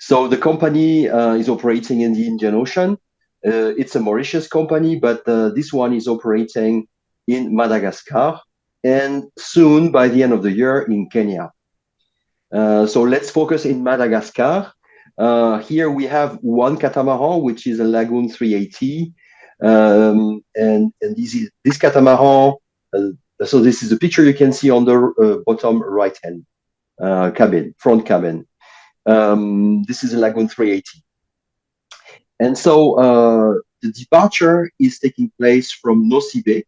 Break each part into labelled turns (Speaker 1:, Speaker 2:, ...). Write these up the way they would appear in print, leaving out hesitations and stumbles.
Speaker 1: So the company is operating in the Indian Ocean. It's a Mauritius company, but this one is operating in Madagascar and soon, by the end of the year, in Kenya. So let's focus in Madagascar. Here we have one catamaran, which is a Lagoon 380. And this catamaran, so this is a picture you can see on the bottom right hand front cabin. This is a Lagoon 380. And so the departure is taking place from Nosy Be.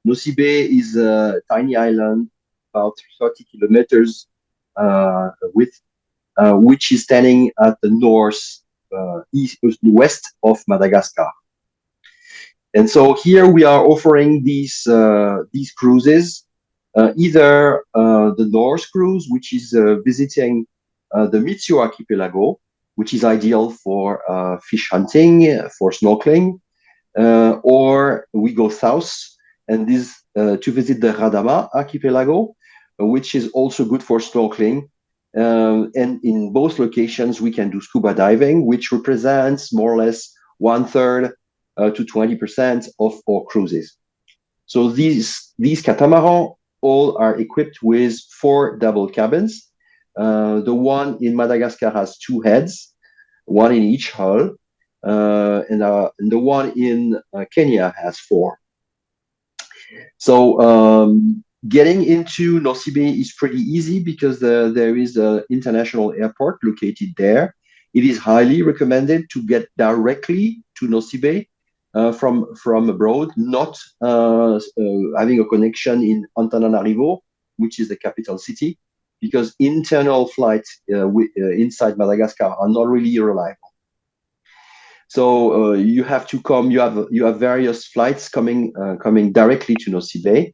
Speaker 1: Nosy Be is a tiny island, about 30 kilometers width, which is standing at the west of Madagascar. And so here we are offering these cruises, either the North cruise, which is visiting the Mitsio archipelago, which is ideal for fish hunting, for snorkeling, or we go south and this to visit the Radama archipelago, which is also good for snorkeling. And in both locations, we can do scuba diving, which represents more or less 1/3 to 20% of our cruises. So these catamarans all are equipped with 4 double cabins. The one in Madagascar has 2 heads, one in each hull, and the one in Kenya has 4. So getting into Nosy Be is pretty easy because there is an international airport located there. It is highly recommended to get directly to Nosy Be from abroad, not having a connection in Antananarivo, which is the capital city, because internal flights inside Madagascar are not really reliable. So you have to come. You have various flights coming directly to Nosy Be,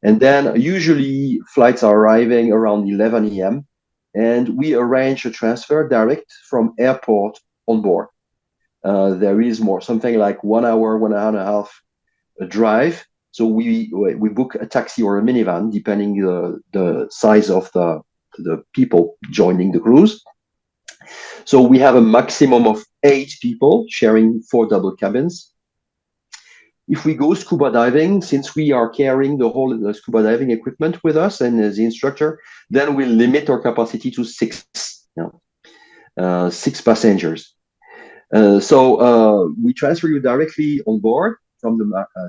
Speaker 1: and then usually flights are arriving around 11 a.m. and we arrange a transfer direct from airport on board. There is something like 1 hour, 1.5 hour drive. So we book a taxi or a minivan, depending the size of the people joining the cruise. So we have a maximum of 8 people sharing 4 double cabins. If we go scuba diving, since we are carrying the whole scuba diving equipment with us and as the instructor, then we limit our capacity to 6, 6 passengers. So we transfer you directly on board from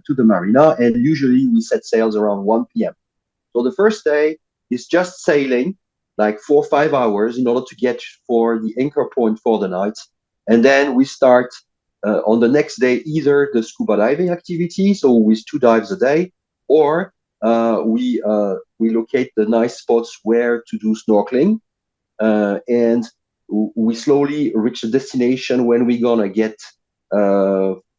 Speaker 1: to the marina, and usually we set sails around 1 p.m. So the first day is just sailing, like 4 or 5 hours in order to get for the anchor point for the night. And then we start on the next day, either the scuba diving activity, so with 2 dives a day, or we locate the nice spots where to do snorkeling. And we slowly reach the destination when we're gonna get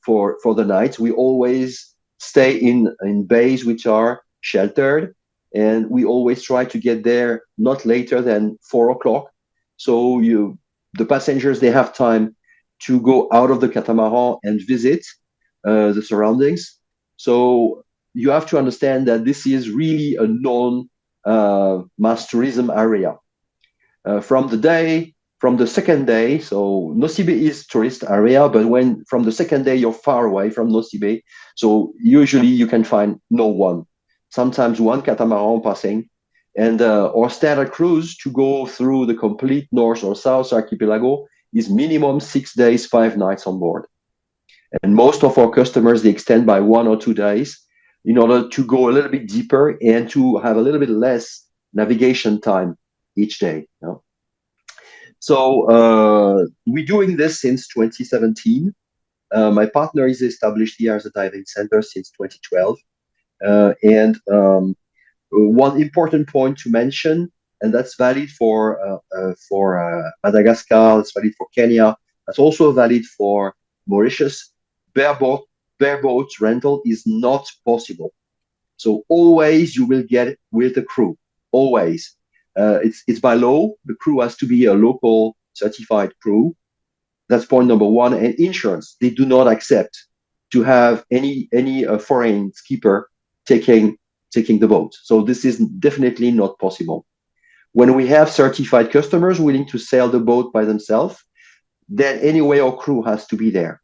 Speaker 1: for the night. We always stay in bays which are sheltered, and we always try to get there not later than 4 o'clock. So the passengers, they have time to go out of the catamaran and visit the surroundings. So you have to understand that this is really a mass tourism area. From the second day, so Nosy Be is tourist area, but from the second day you're far away from Nosy Be, so usually you can find no one. Sometimes one catamaran passing, and our standard cruise to go through the complete north or south archipelago is minimum 6 days, 5 nights on board. And most of our customers, they extend by 1 or 2 days in order to go a little bit deeper and to have a little bit less navigation time each day. So we're doing this since 2017. My partner is established here as a diving center since 2012. And one important point to mention, and that's valid for Madagascar, that's valid for Kenya, that's also valid for Mauritius. Bareboat rental is not possible. So always you will get with the crew, always. It's by law, the crew has to be a local certified crew. That's point number 1. And insurance, they do not accept to have any foreign skipper taking the boat. So this is definitely not possible. When we have certified customers willing to sail the boat by themselves, then anyway our crew has to be there.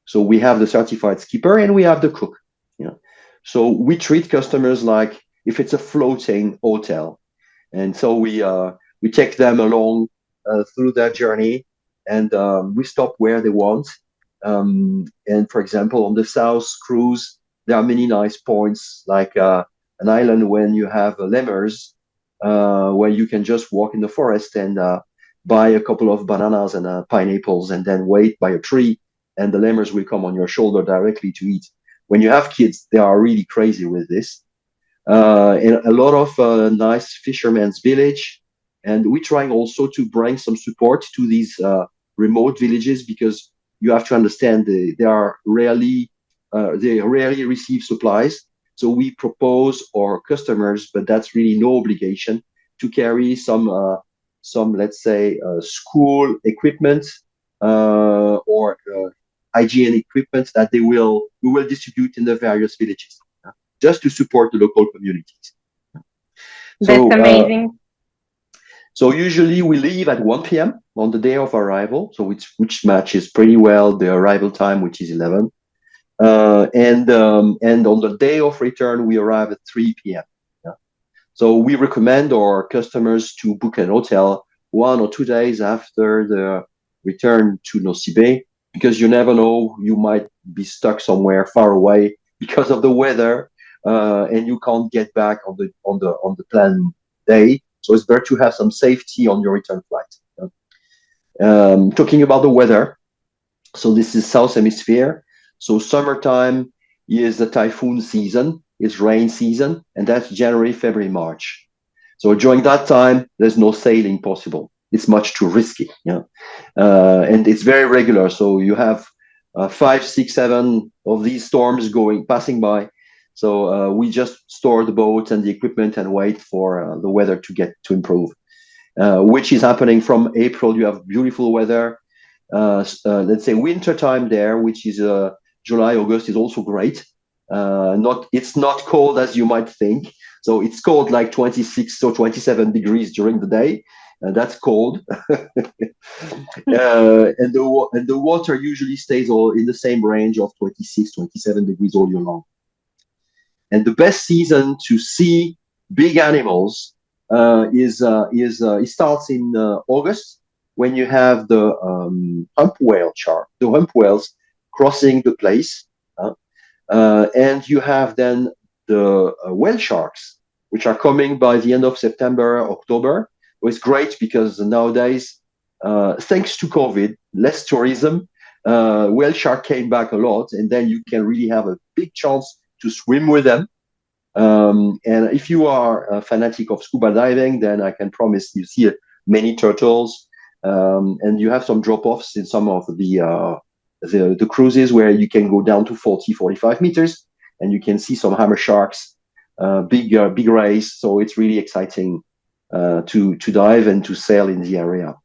Speaker 1: So we have the certified skipper and we have the cook. You know, so we treat customers like if it's a floating hotel, and so we take them along through their journey, and we stop where they want. And for example, on the South cruise, there are many nice points like an island when you have lemurs, where you can just walk in the forest and buy a couple of bananas and pineapples, and then wait by a tree, and the lemurs will come on your shoulder directly to eat. When you have kids, they are really crazy with this. And a lot of nice fishermen's village, and we're trying also to bring some support to these remote villages, because you have to understand they rarely receive supplies. So we propose our customers, but that's really no obligation, to carry some, let's say, school equipment or hygiene equipment that we will distribute in the various villages, just to support the local communities.
Speaker 2: That's
Speaker 1: So,
Speaker 2: amazing.
Speaker 1: so usually we leave at 1 p.m. on the day of arrival, so which matches pretty well the arrival time, which is 11. And on the day of return, we arrive at 3 p.m. Yeah. So we recommend our customers to book an hotel 1 or 2 days after the return to Nosy Be, because you never know, you might be stuck somewhere far away because of the weather, and you can't get back on the planned day. So it's better to have some safety on your return flight. Talking about the weather, so this is South Hemisphere. So summertime is the typhoon season, it's rain season, and that's January, February, March. So during that time, there's no sailing possible. It's much too risky. Yeah, and it's very regular. So you have 5, 6, 7 of these storms passing by. So we just store the boat and the equipment and wait for the weather to improve. Which is happening from April. You have beautiful weather. Let's say winter time there, which is July, August, is also great. It's not cold as you might think. So it's cold like 26 or 27 degrees during the day. That's cold. And the water usually stays all in the same range of 26, 27 degrees all year long. And the best season to see big animals it starts in August, when you have the hump whales crossing the place, and you have then the whale sharks, which are coming by the end of September, October. It's great because nowadays, thanks to COVID, less tourism, whale shark came back a lot, and then you can really have a big chance to swim with them. And if you are a fanatic of scuba diving, then I can promise you see many turtles, and you have some drop-offs in some of the cruises where you can go down to 40, 45 meters, and you can see some hammer sharks, big rays. So it's really exciting to dive and to sail in the area.